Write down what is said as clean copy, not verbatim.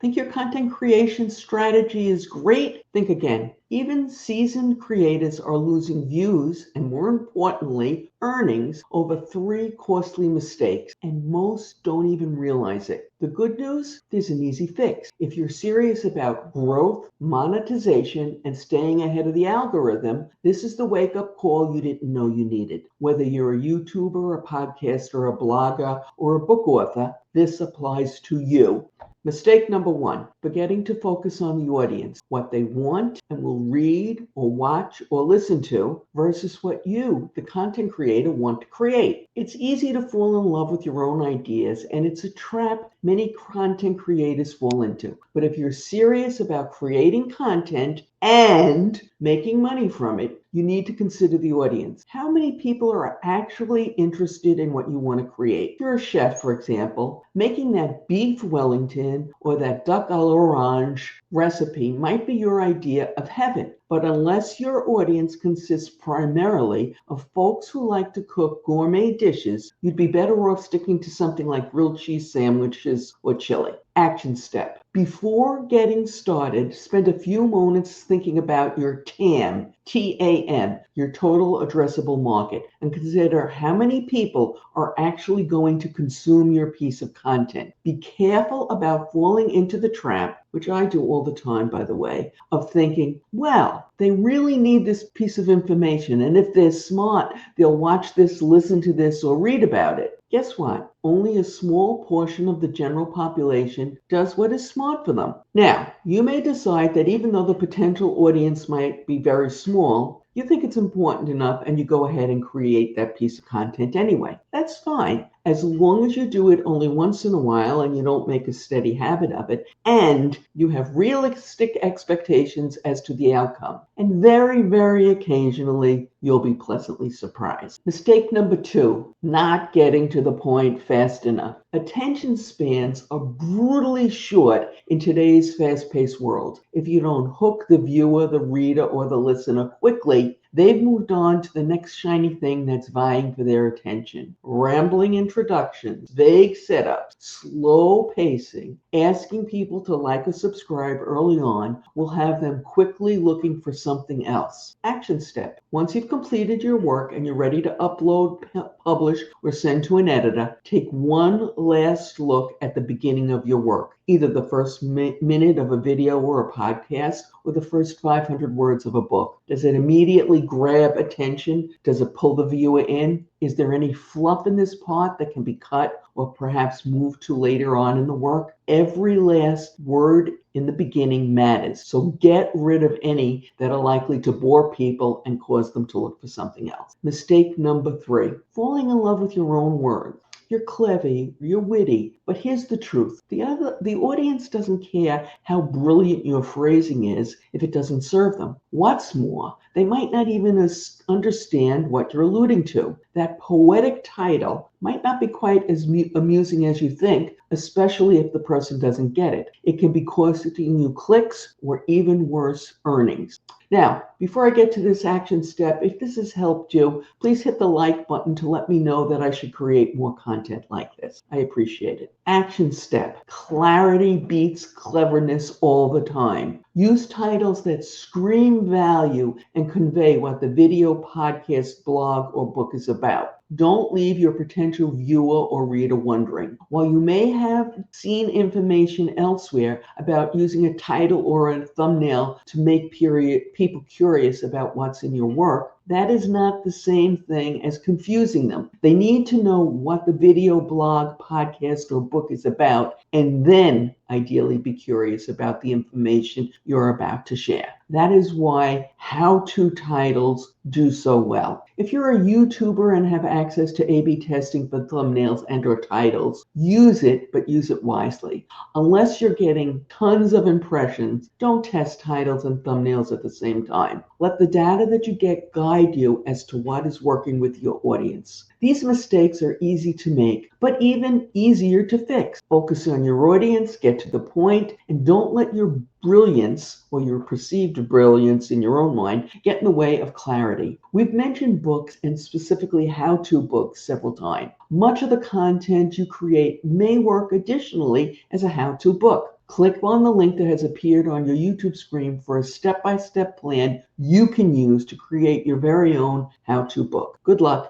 Think your content creation strategy is great? Think again. Even seasoned creators are losing views and, more importantly, earnings over three costly mistakes, and most don't even realize it. The good news? There's an easy fix. If you're serious about growth, monetization, and staying ahead of the algorithm, this is the wake-up call you didn't know you needed. Whether you're a YouTuber, a podcaster, a blogger, or a book author, this applies to you. Mistake number one, forgetting to focus on the audience, what they want and will read or watch or listen to versus what you, the content creator, want to create. It's easy to fall in love with your own ideas, and it's a trap many content creators fall into. But if you're serious about creating content and making money from it, you need to consider the audience. How many people are actually interested in what you want to create? If you're a chef, for example, making that beef Wellington or that duck à l'orange recipe might be your idea of heaven. But unless your audience consists primarily of folks who like to cook gourmet dishes, you'd be better off sticking to something like grilled cheese sandwiches or chili. Action step. Before getting started, spend a few moments thinking about your TAM, T-A-M, your total addressable market, and consider how many people are actually going to consume your piece of content. Be careful about falling into the trap, which I do all the time, by the way, of thinking, well, they really need this piece of information, and if they're smart, they'll watch this, listen to this, or read about it. Guess what? Only a small portion of the general population does what is smart for them. Now, you may decide that even though the potential audience might be very small, you think it's important enough and you go ahead and create that piece of content anyway. That's fine, as long as you do it only once in a while and you don't make a steady habit of it, and you have realistic expectations as to the outcome. And very, very occasionally, you'll be pleasantly surprised. Mistake number two, not getting to the point fast enough. Attention spans are brutally short in today's fast-paced world. If you don't hook the viewer, the reader, or the listener quickly, they've moved on to the next shiny thing that's vying for their attention. Rambling introductions, vague setups, slow pacing, asking people to like or subscribe early on will have them quickly looking for something else. Action step. Once you've completed your work and you're ready to upload, publish, or send to an editor, take one last look at the beginning of your work, either the first minute of a video or a podcast or the first 500 words of a book. Does it immediately grab attention? Does it pull the viewer in? Is there any fluff in this part that can be cut or perhaps moved to later on in the work? Every last word in the beginning matters, so get rid of any that are likely to bore people and cause them to look for something else. Mistake number three, falling in love with your own words. You're clever, you're witty, but here's the truth. The audience doesn't care how brilliant your phrasing is if it doesn't serve them. What's more, they might not even understand what you're alluding to. That poetic title might not be quite as amusing as you think, especially if the person doesn't get it. It can be costing you clicks or even worse, earnings. Now, before I get to this action step, if this has helped you, please hit the like button to let me know that I should create more content like this. I appreciate it. Action step. Clarity beats cleverness all the time. Use titles that scream value and convey what the video, podcast, blog, or book is about. Don't leave your potential viewer or reader wondering. While you may have seen information elsewhere about using a title or a thumbnail to make people curious about what's in your work, that is not the same thing as confusing them. They need to know what the video, blog, podcast, or book is about, and then ideally be curious about the information you're about to share. That is why how-to titles do so well. If you're a YouTuber and have access to A/B testing for thumbnails and or titles, use it, but use it wisely. Unless you're getting tons of impressions, don't test titles and thumbnails at the same time. Let the data that you get guide you as to what is working with your audience. These mistakes are easy to make, but even easier to fix. Focus on your audience, get to the point, and don't let your brilliance or your perceived brilliance in your own mind get in the way of clarity. We've mentioned books and specifically how-to books several times. Much of the content you create may work additionally as a how-to book. Click on the link that has appeared on your YouTube screen for a step-by-step plan you can use to create your very own how-to book. Good luck.